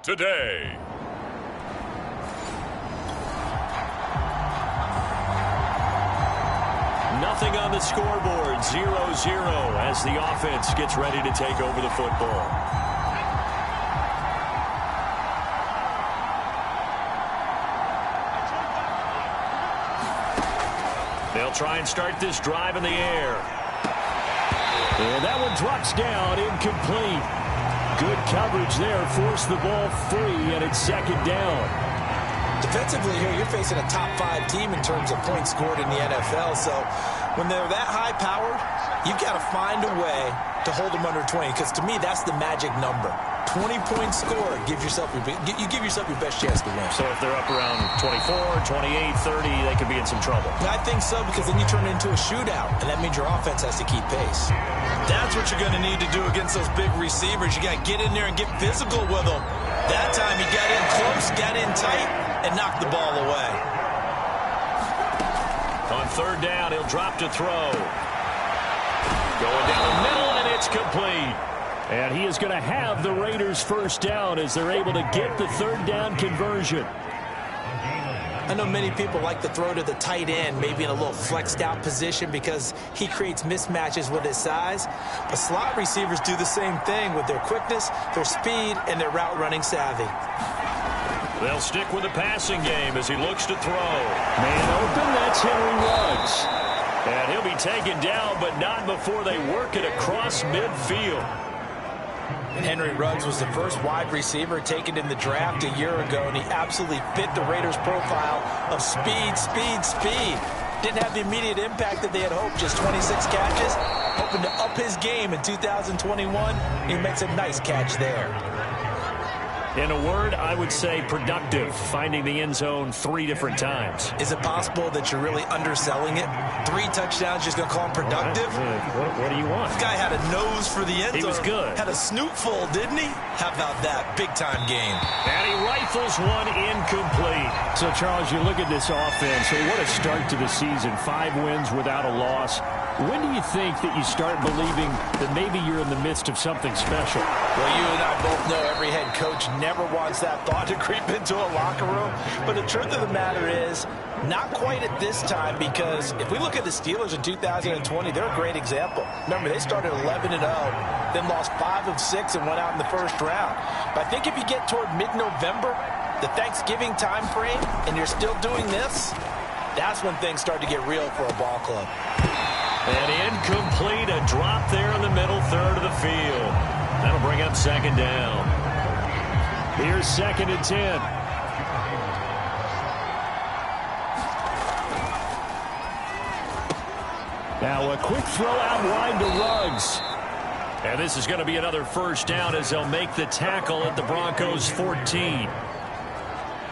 today. Nothing on the scoreboard, 0-0 as the offense gets ready to take over the football. They'll try and start this drive in the air. And that one drops down, incomplete. Good coverage there, forced the ball free, and it's second down. Defensively here, you're facing a top 5 team in terms of points scored in the NFL. So when they're that high-powered, you've got to find a way to hold them under 20. Because to me, that's the magic number. 20 points scored, you give yourself your best chance to win. So if they're up around 24, 28, 30, they could be in some trouble. I think so, because then you turn it into a shootout, and that means your offense has to keep pace. That's what you're going to need to do against those big receivers. You got to get in there and get physical with them. That time he got in close, got in tight, and knocked the ball away. On third down, he'll drop to throw. Going down the middle, and it's complete. And he is going to have the Raiders first down as they're able to get the third down conversion. I know many people like to throw to the tight end, maybe in a little flexed out position because he creates mismatches with his size. But slot receivers do the same thing with their quickness, their speed, and their route running savvy. They'll stick with the passing game as he looks to throw. Man open, that's Henry Ruggs. And he'll be taken down, but not before they work it across midfield. And Henry Ruggs was the first wide receiver taken in the draft a year ago, and he absolutely fit the Raiders' profile of speed, speed, speed. Didn't have the immediate impact that they had hoped, just 26 catches. Hoping to up his game in 2021. He makes a nice catch there. In a word, I would say productive, finding the end zone 3 different times. Is it possible that you're really underselling it? 3 touchdowns, just going to call him productive? What do you want? This guy had a nose for the end zone. He was good. Had a snoot full, didn't he? How about that? Big-time game. And he rifles one incomplete. So, Charles, you look at this offense. Hey, what a start to the season. 5 wins without a loss. When do you think that you start believing that maybe you're in the midst of something special? Well, you and I both know every head coach never wants that thought to creep into a locker room. But the truth of the matter is, not quite at this time, because if we look at the Steelers in 2020, they're a great example. Remember, they started 11-0, then lost 5 of 6 and went out in the first round. But I think if you get toward mid-November, the Thanksgiving time frame, and you're still doing this, that's when things start to get real for a ball club. And incomplete, a drop there in the middle third of the field. That'll bring up second down. Here's 2nd and 10. Now a quick throw out wide to Ruggs. And this is going to be another first down as they'll make the tackle at the Broncos 14.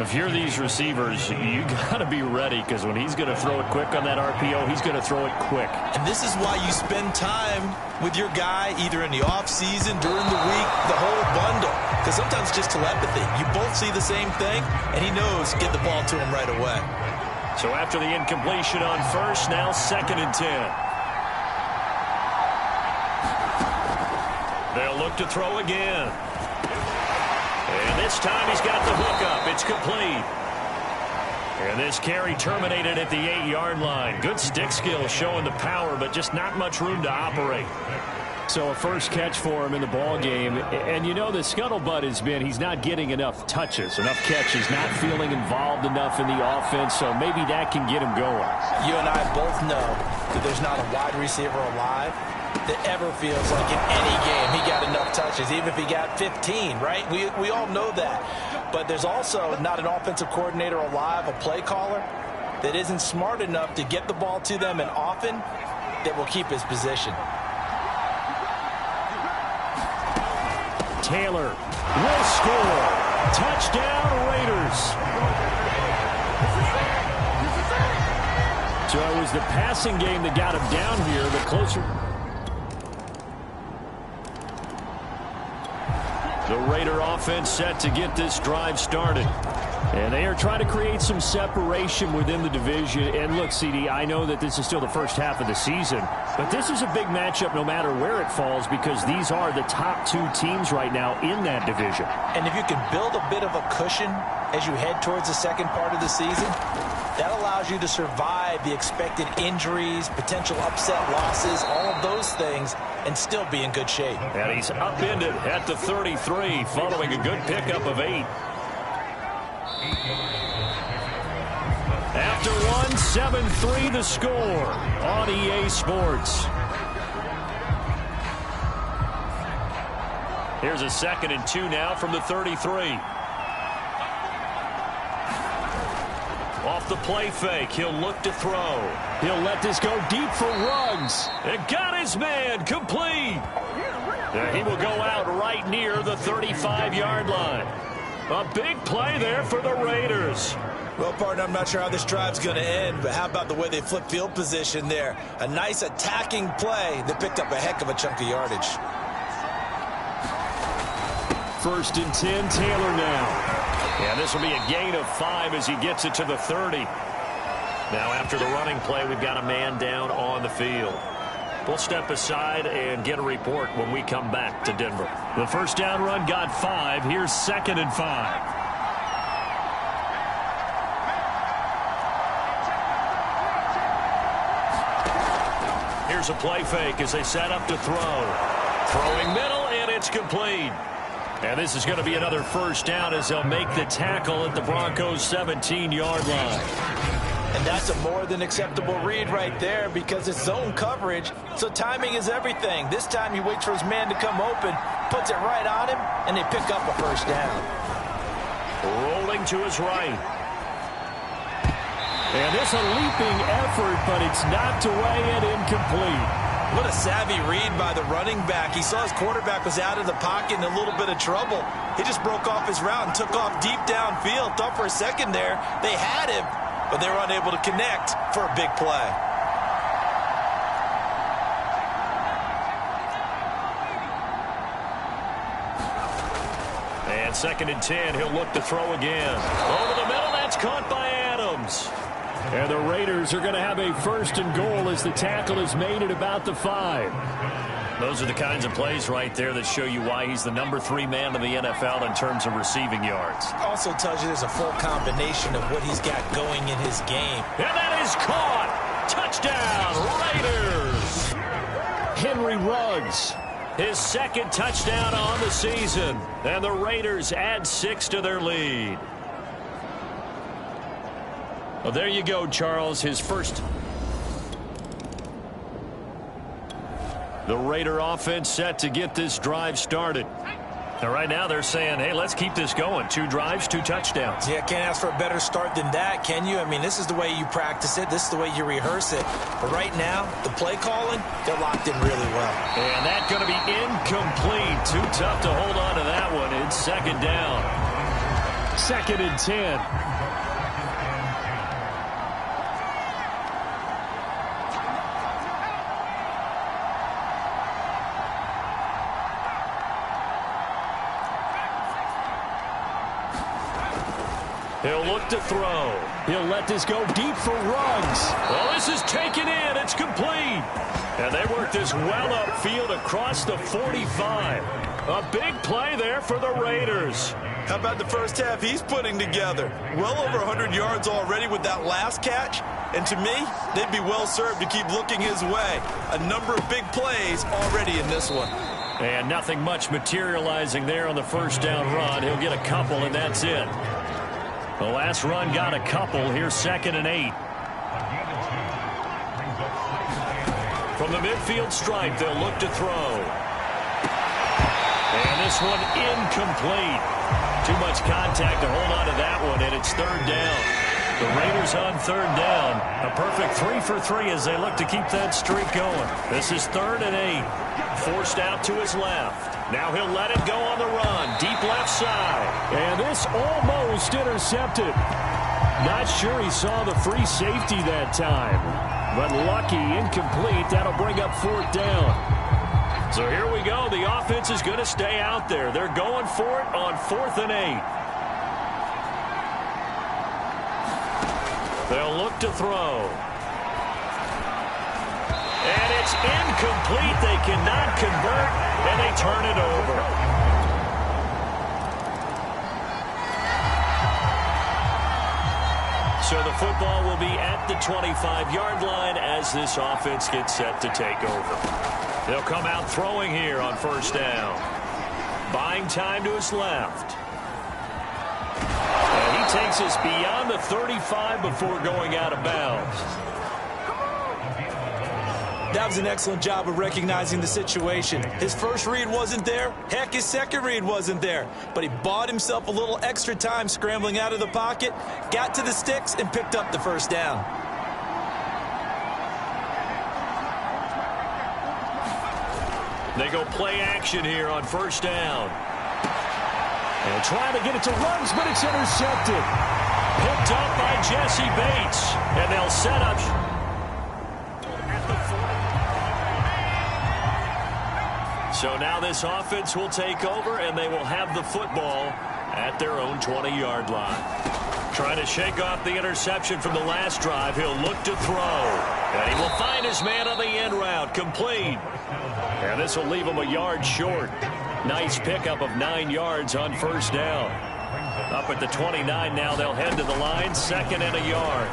If you're these receivers, you got to be ready, because when he's going to throw it quick on that RPO, he's going to throw it quick. And this is why you spend time with your guy either in the offseason, during the week, the whole bundle. Because sometimes it's just telepathy. You both see the same thing, and he knows get the ball to him right away. So after the incompletion on first, now 2nd and 10. They'll look to throw again. And this time he's got the hook up. It's complete. And this carry terminated at the 8-yard line. Good stick skill showing the power, but just not much room to operate. So a first catch for him in the ball game. And you know the scuttlebutt has been he's not getting enough touches, enough catches, not feeling involved enough in the offense. So maybe that can get him going. You and I both know that there's not a wide receiver alive that ever feels like in any game he got enough touches, even if he got 15, right? We all know that. But there's also not an offensive coordinator alive, a play caller, that isn't smart enough to get the ball to them and often that will keep his position. Taylor will score. Touchdown, Raiders. So it was the passing game that got him down here, the closer. The Raider offense set to get this drive started. And they are trying to create some separation within the division. And look, CD, I know that this is still the first half of the season, but this is a big matchup no matter where it falls because these are the top two teams right now in that division. And if you can build a bit of a cushion as you head towards the second part of the season, that allows you to survive the expected injuries, potential upset losses, all of those things, and still be in good shape. And he's upended at the 33 following a good pickup of 8. After one, 7-3 the score on EA Sports. Here's a 2nd and 2 now from the 33. Off the play fake, he'll look to throw. He'll let this go deep for Ruggs. And got his man, complete. He will go out right near the 35-yard line. A big play there for the Raiders. Well, partner, I'm not sure how this drive's going to end, but how about the way they flip field position there? A nice attacking play that picked up a heck of a chunk of yardage. 1st and 10, Taylor now. Yeah, this will be a gain of 5 as he gets it to the 30. Now, after the running play, we've got a man down on the field. We'll step aside and get a report when we come back to Denver. The first down run got 5. Here's 2nd and 5. Here's a play fake as they set up to throw. Throwing middle, and it's complete. And this is going to be another first down as they'll make the tackle at the Broncos' 17-yard line. And that's a more than acceptable read right there because it's zone coverage, so timing is everything. This time he waits for his man to come open, puts it right on him, and they pick up a first down. Rolling to his right. And this a leaping effort, but it's knocked away and incomplete. What a savvy read by the running back. He saw his quarterback was out of the pocket in a little bit of trouble. He just broke off his route and took off deep downfield. Thought for a second there they had him, but they were unable to connect for a big play. And 2nd and 10, he'll look to throw again. Over the middle, that's caught by Adams. And the Raiders are going to have a 1st and goal as the tackle is made at about the 5. Those are the kinds of plays right there that show you why he's the number 3 man in the NFL in terms of receiving yards. Also tells you there's a full combination of what he's got going in his game. And that is caught. Touchdown, Raiders. Henry Ruggs. His 2nd touchdown on the season. And the Raiders add 6 to their lead. Well, there you go, Charles. His first. The Raider offense set to get this drive started. And right now they're saying, hey, let's keep this going. 2 drives, 2 touchdowns. Yeah, can't ask for a better start than that, can you? I mean, this is the way you practice it. This is the way you rehearse it. But right now, the play calling, they're locked in really well. And that's going to be incomplete. Too tough to hold on to that one. It's 2nd down. 2nd and 10. He'll look to throw. He'll let this go deep for Ruggs. Well, this is taken in. It's complete. And they work this well upfield across the 45. A big play there for the Raiders. How about the first half he's putting together? Well over 100 yards already with that last catch. And to me, they'd be well served to keep looking his way. A number of big plays already in this one. And nothing much materializing there on the first down run. He'll get a couple, and that's it. The last run got a couple. Here's 2nd and 8. From the midfield stripe, they'll look to throw. And this one incomplete. Too much contact to hold on to that one, and it's 3rd down. The Raiders on 3rd down. A perfect 3 for 3 as they look to keep that streak going. This is 3rd and 8. Forced out to his left. Now he'll let it go on the run. Deep left side. And this almost intercepted. Not sure he saw the free safety that time. But lucky, incomplete. That'll bring up 4th down. So here we go. The offense is going to stay out there. They're going for it on 4th and 8. They'll look to throw. And it's incomplete. They cannot convert, and they turn it over. So the football will be at the 25-yard line as this offense gets set to take over. They'll come out throwing here on first down. Buying time to his left. And he takes us beyond the 35 before going out of bounds. That was an excellent job of recognizing the situation. His first read wasn't there. Heck, his second read wasn't there. But he bought himself a little extra time scrambling out of the pocket, got to the sticks, and picked up the first down. They go play action here on first down. And trying to get it to Ruggs, but it's intercepted. Picked up by Jesse Bates. And they'll set up at the 40. So now this offense will take over, and they will have the football at their own 20-yard line. Trying to shake off the interception from the last drive. He'll look to throw. And he will find his man on the end route. Complete. And this will leave him a yard short. Nice pickup of 9 yards on first down. Up at the 29 now, they'll head to the line. Second and a yard.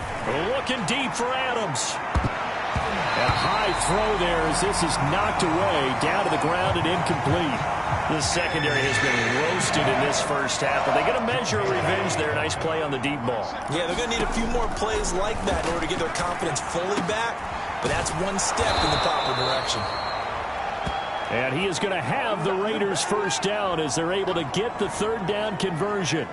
Looking deep for Adams. A high throw there as this is knocked away, down to the ground and incomplete. The secondary has been roasted in this first half, but they get a measure of revenge there. Nice play on the deep ball. Yeah, they're going to need a few more plays like that in order to get their confidence fully back, but that's one step in the proper direction. And he is going to have the Raiders first down as they're able to get the third down conversion.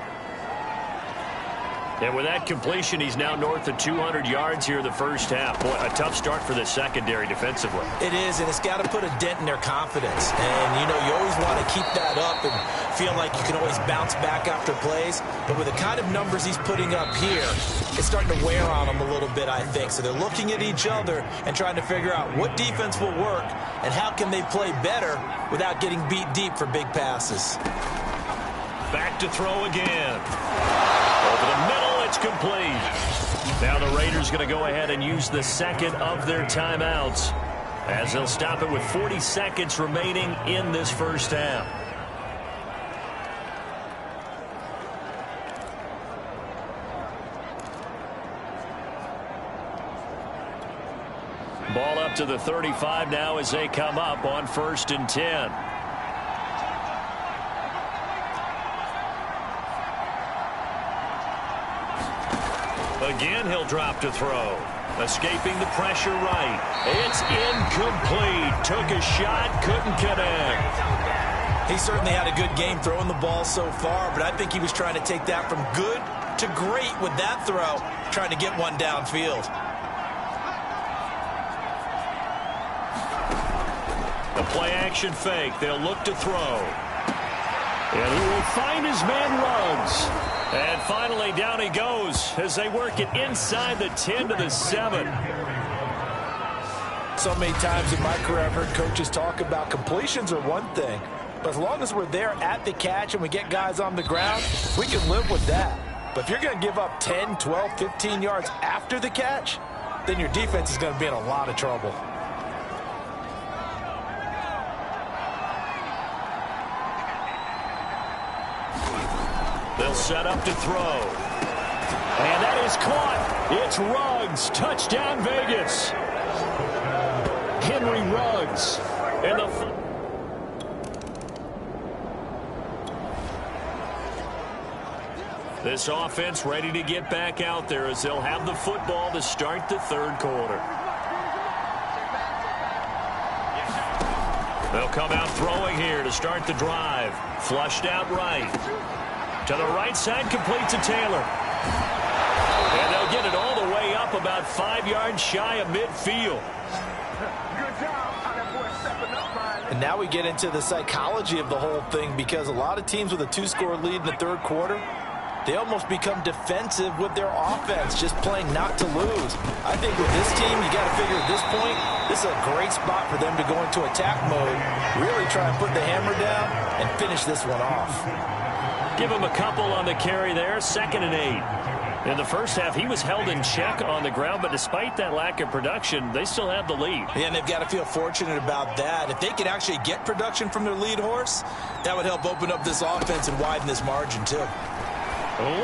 And with that completion, he's now north of 200 yards here in the first half. Boy, a tough start for the secondary defensively. It is, and it's got to put a dent in their confidence. And, you know, you always want to keep that up and feel like you can always bounce back after plays. But with the kind of numbers he's putting up here, it's starting to wear on them a little bit, I think. So they're looking at each other and trying to figure out what defense will work and how can they play better without getting beat deep for big passes. Back to throw again. Over the middle, it's complete. Now the Raiders going to go ahead and use the second of their timeouts as they'll stop it with 40 seconds remaining in this first half. Ball up to the 35 now as they come up on 1st and 10. Again, he'll drop to throw. Escaping the pressure right. It's incomplete. Took a shot, couldn't connect. He certainly had a good game throwing the ball so far, but I think he was trying to take that from good to great with that throw, trying to get one downfield. The play-action fake. They'll look to throw. And he will find his man Ruggs. And finally, down he goes as they work it inside the 10 to the 7. So many times in my career, I've heard coaches talk about completions are one thing, but as long as we're there at the catch and we get guys on the ground, we can live with that. But if you're going to give up 10, 12, 15 yards after the catch, then your defense is going to be in a lot of trouble. They'll set up to throw. And that is caught. It's Ruggs. Touchdown, Vegas. Henry Ruggs. And this offense ready to get back out there as they'll have the football to start the third quarter. They'll come out throwing here to start the drive. Flushed out right. To the right side, complete to Taylor. And they'll get it all the way up about 5 yards shy of midfield. And now we get into the psychology of the whole thing, because a lot of teams with a 2-score lead in the third quarter, they almost become defensive with their offense, just playing not to lose. I think with this team, you got to figure at this point, this is a great spot for them to go into attack mode, really try and put the hammer down and finish this one off. Give him a couple on the carry there. 2nd and 8. In the first half, he was held in check on the ground, but despite that lack of production, they still have the lead. Yeah, and they've got to feel fortunate about that. If they could actually get production from their lead horse, that would help open up this offense and widen this margin, too.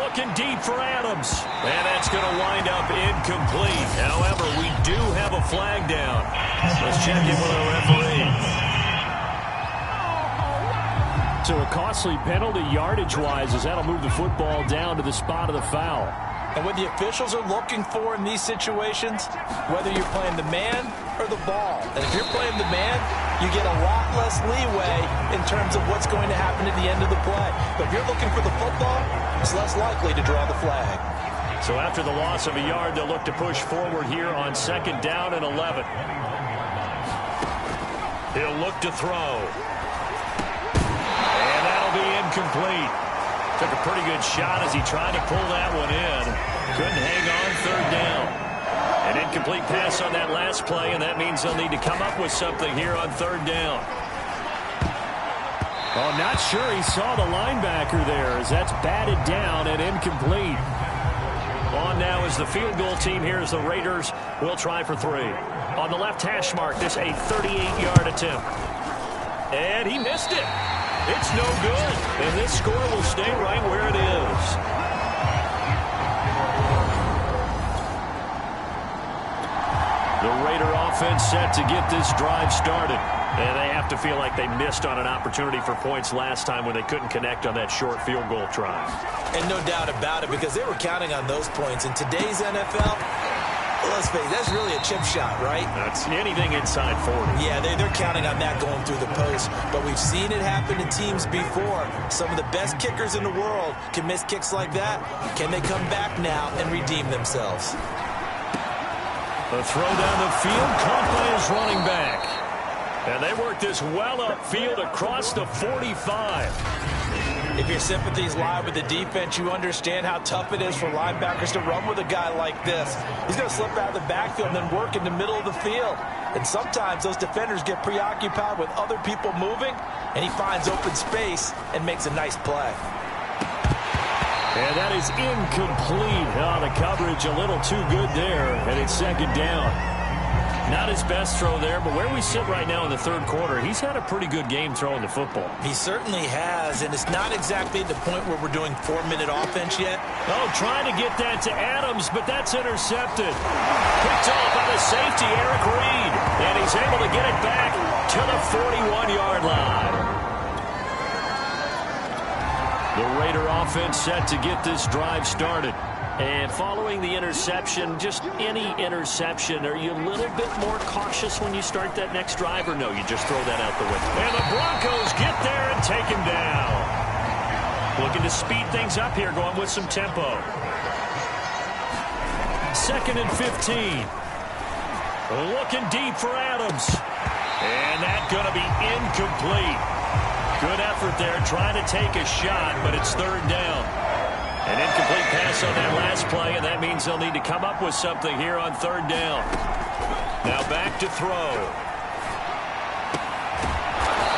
Looking deep for Adams. And that's going to wind up incomplete. However, we do have a flag down. Let's check in with our referee. So a costly penalty yardage-wise, as that'll move the football down to the spot of the foul. And what the officials are looking for in these situations, whether you're playing the man or the ball. And if you're playing the man, you get a lot less leeway in terms of what's going to happen at the end of the play. But if you're looking for the football, it's less likely to draw the flag. So after the loss of a yard, they'll look to push forward here on 2nd down and 11. He'll look to throw. And that'll be incomplete. Took a pretty good shot as he tried to pull that one in. Couldn't hang on 3rd down. An incomplete pass on that last play, and that means they'll need to come up with something here on 3rd down. Oh, not sure he saw the linebacker there, as that's batted down and incomplete. On now is the field goal team here as the Raiders will try for 3. On the left hash mark, this a 38-yard attempt. And he missed it. It's no good. And this score will stay right where it is. The Raider offense set to get this drive started. And they have to feel like they missed on an opportunity for points last time when they couldn't connect on that short field goal try. And no doubt about it, because they were counting on those points. In today's NFL, let's face it, that's really a chip shot, right? That's anything inside 40. Yeah, they're counting on that going through the post. But we've seen it happen to teams before. Some of the best kickers in the world can miss kicks like that. Can they come back now and redeem themselves? A throw down the field, caught by his running back. And they work this well upfield across the 45. If your sympathies lie with the defense, you understand how tough it is for linebackers to run with a guy like this. He's going to slip out of the backfield and then work in the middle of the field. And sometimes those defenders get preoccupied with other people moving, and he finds open space and makes a nice play. And that is incomplete. Oh, the coverage a little too good there, and it's 2nd down. Not his best throw there, but where we sit right now in the 3rd quarter, he's had a pretty good game throwing the football. He certainly has, and it's not exactly the point where we're doing 4-minute offense yet. Oh, trying to get that to Adams, but that's intercepted. Picked off by the safety, Eric Reed, and he's able to get it back to the 41-yard line. The Raider offense set to get this drive started. And following the interception, just any interception, are you a little bit more cautious when you start that next drive, or no, you just throw that out the window? And the Broncos get there and take him down. Looking to speed things up here, going with some tempo. 2nd and 15. Looking deep for Adams. And that's going to be incomplete. Good effort there, trying to take a shot, but it's 3rd down. An incomplete pass on that last play, and that means they'll need to come up with something here on 3rd down. Now back to throw.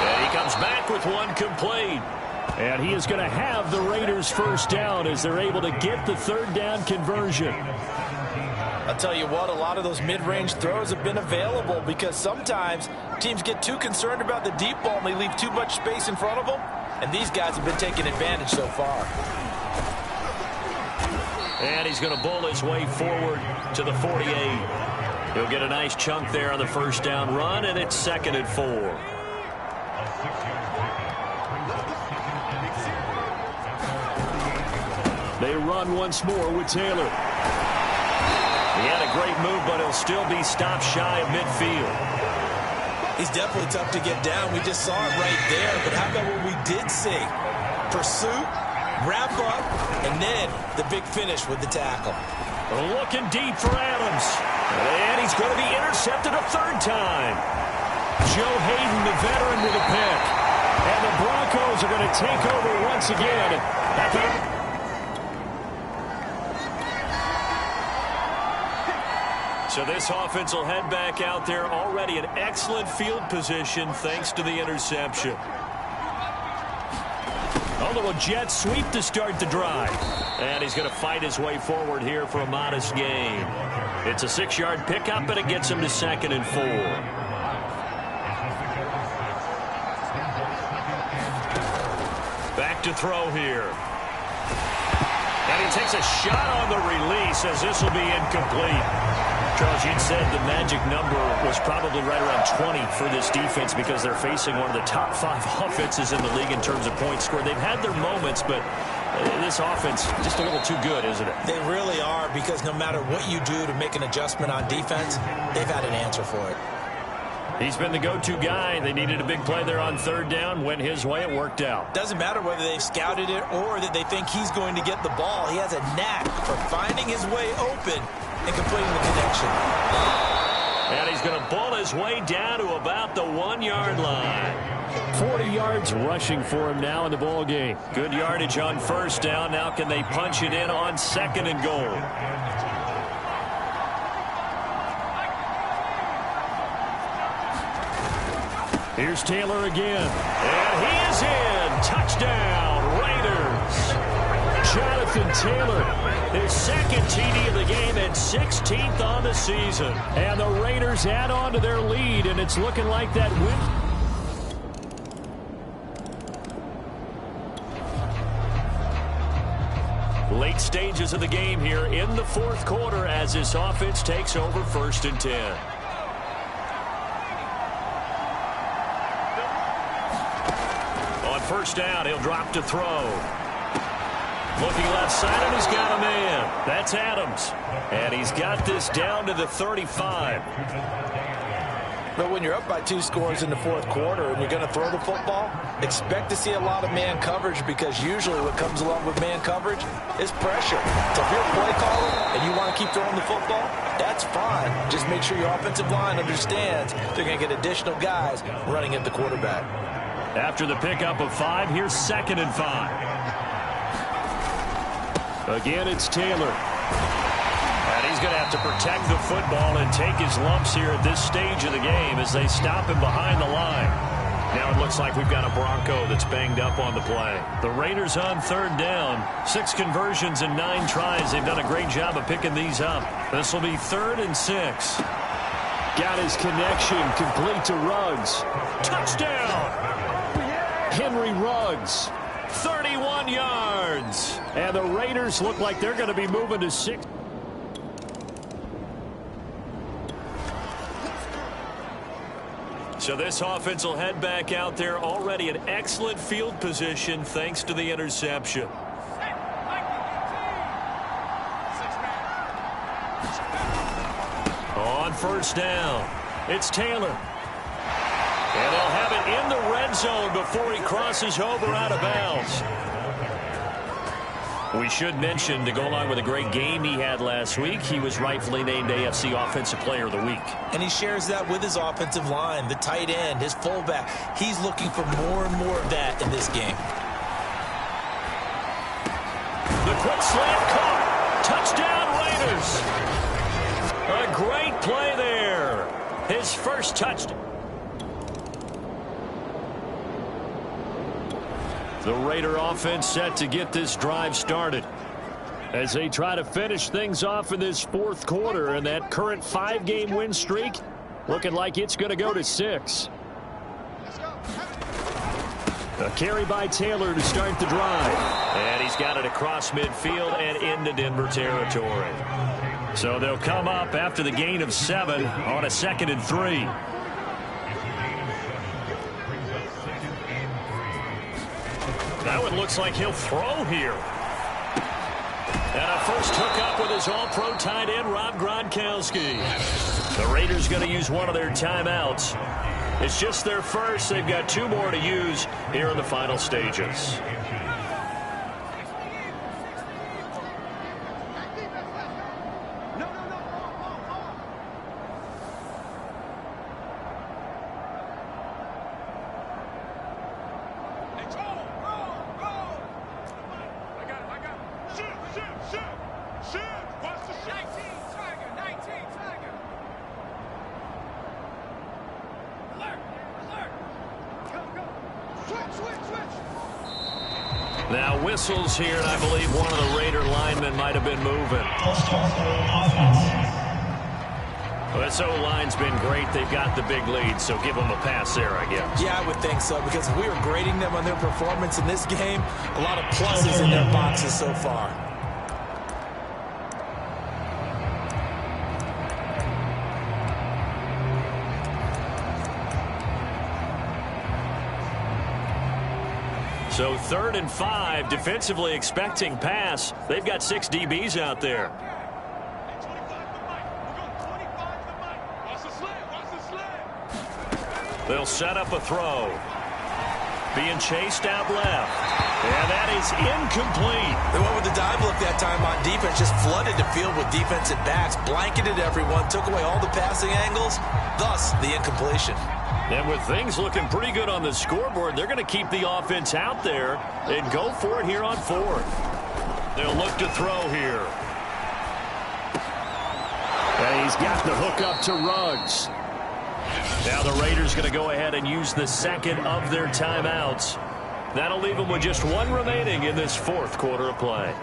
And he comes back with one complete. And he is going to have the Raiders' 1st down as they're able to get the 3rd down conversion. I'll tell you what, a lot of those mid-range throws have been available because sometimes teams get too concerned about the deep ball and they leave too much space in front of them, and these guys have been taking advantage so far. And he's going to bowl his way forward to the 48. He'll get a nice chunk there on the 1st down run, and it's 2nd and 4. They run once more with Taylor. He had a great move, but he'll still be stopped shy of midfield. He's definitely tough to get down. We just saw it right there. But how about what we did see? Pursuit, wrap up, and then the big finish with the tackle. Looking deep for Adams. And he's going to be intercepted a 3rd time. Joe Hayden, the veteran, with a pick. And the Broncos are going to take over once again. So this offense will head back out there, already in excellent field position thanks to the interception. Oh, little jet sweep to start the drive. And he's going to fight his way forward here for a modest gain. It's a 6-yard pickup, and it gets him to 2nd and 4. Back to throw here. And he takes a shot on the release as this will be incomplete. Charles, you'd said the magic number was probably right around 20 for this defense because they're facing one of the top 5 offenses in the league in terms of points scored. They've had their moments, but this offense just a little too good, isn't it? They really are, because no matter what you do to make an adjustment on defense, they've had an answer for it. He's been the go-to guy. They needed a big play there on 3rd down. Went his way. It worked out. Doesn't matter whether they've scouted it or that they think he's going to get the ball. He has a knack for finding his way open and completing the connection. And he's going to bull his way down to about the 1-yard line. 40 yards rushing for him now in the ball game. Good yardage on 1st down. Now can they punch it in on 2nd and goal? Here's Taylor again. And he is in. Touchdown, Raiders. Jonathan Taylor, his 2nd TD of the game and 16th on the season. And the Raiders add on to their lead, and it's looking like that win. Late stages of the game here in the 4th quarter as this offense takes over 1st and 10. On 1st down, he'll drop to throw. Looking left side, and he's got a man. That's Adams. And he's got this down to the 35. But when you're up by 2 scores in the 4th quarter and you're going to throw the football, expect to see a lot of man coverage, because usually what comes along with man coverage is pressure. So if you're a play caller and you want to keep throwing the football, that's fine. Just make sure your offensive line understands they're going to get additional guys running at the quarterback. After the pickup of 5, here's 2nd and 5. Again, it's Taylor. And he's going to have to protect the football and take his lumps here at this stage of the game as they stop him behind the line. Now it looks like we've got a Bronco that's banged up on the play. The Raiders on 3rd down. 6 conversions and 9 tries. They've done a great job of picking these up. This will be 3rd and 6. Got his connection complete to Ruggs. Touchdown! Henry Ruggs. 31 yards. And the Raiders look like they're going to be moving to 6. So this offense will head back out there, already in excellent field position thanks to the interception. On 1st down, it's Taylor. And they'll have it in the red zone before he crosses over out of bounds. We should mention, to go along with a great game he had last week, he was rightfully named AFC Offensive Player of the Week. And he shares that with his offensive line, the tight end, his fullback. He's looking for more and more of that in this game. The quick slant caught. Touchdown, Raiders. A great play there. His first touchdown. The Raider offense set to get this drive started as they try to finish things off in this 4th quarter, and that current 5-game win streak looking like it's going to go to 6. A carry by Taylor to start the drive. And he's got it across midfield and into Denver territory. So they'll come up after the gain of 7 on a 2nd and 3. That one looks like he'll throw here. And a first hookup with his all-pro tight end, Rob Gronkowski. The Raiders going to use one of their timeouts. It's just their first. They've got 2 more to use here in the final stages. Now whistles here, and I believe one of the Raider linemen might have been moving. Well, this O-line's been great. They've got the big lead, so give them a pass there, I guess. Yeah, I would think so, because if we were grading them on their performance in this game, a lot of pluses in their boxes so far. So 3rd and 5, defensively expecting pass. They've got 6 DBs out there. They'll set up a throw. Being chased out left. And that is incomplete. They went with the dive look that time on defense, just flooded the field with defensive backs, blanketed everyone, took away all the passing angles, thus the incompletion. And with things looking pretty good on the scoreboard, they're going to keep the offense out there and go for it here on 4th. They'll look to throw here. And he's got the hook up to Ruggs. Now the Raiders going to go ahead and use the second of their timeouts. That'll leave them with just 1 remaining in this 4th quarter of play.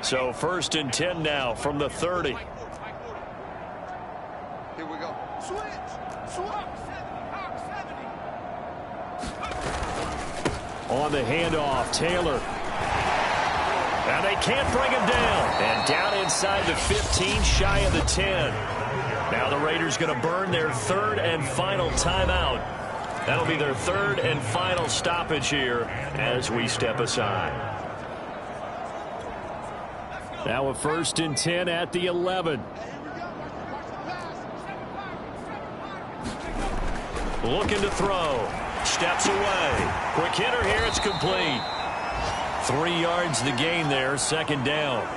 So 1st and 10 now from the 30. Here we go. Switch. On the handoff, Taylor. And they can't bring him down. And down inside the 15, shy of the 10. Now the Raiders going to burn their 3rd and final timeout. That'll be their 3rd and final stoppage here as we step aside. Now a 1st and 10 at the 11. Looking to throw. Steps away. Quick hitter here. It's complete. 3 yards the gain there. 2nd down.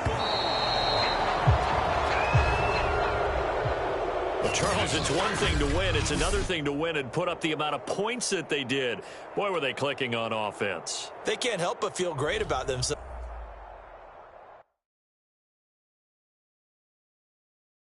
Well, Charles, it's one thing to win. It's another thing to win and put up the amount of points that they did. Boy, were they clicking on offense. They can't help but feel great about themselves.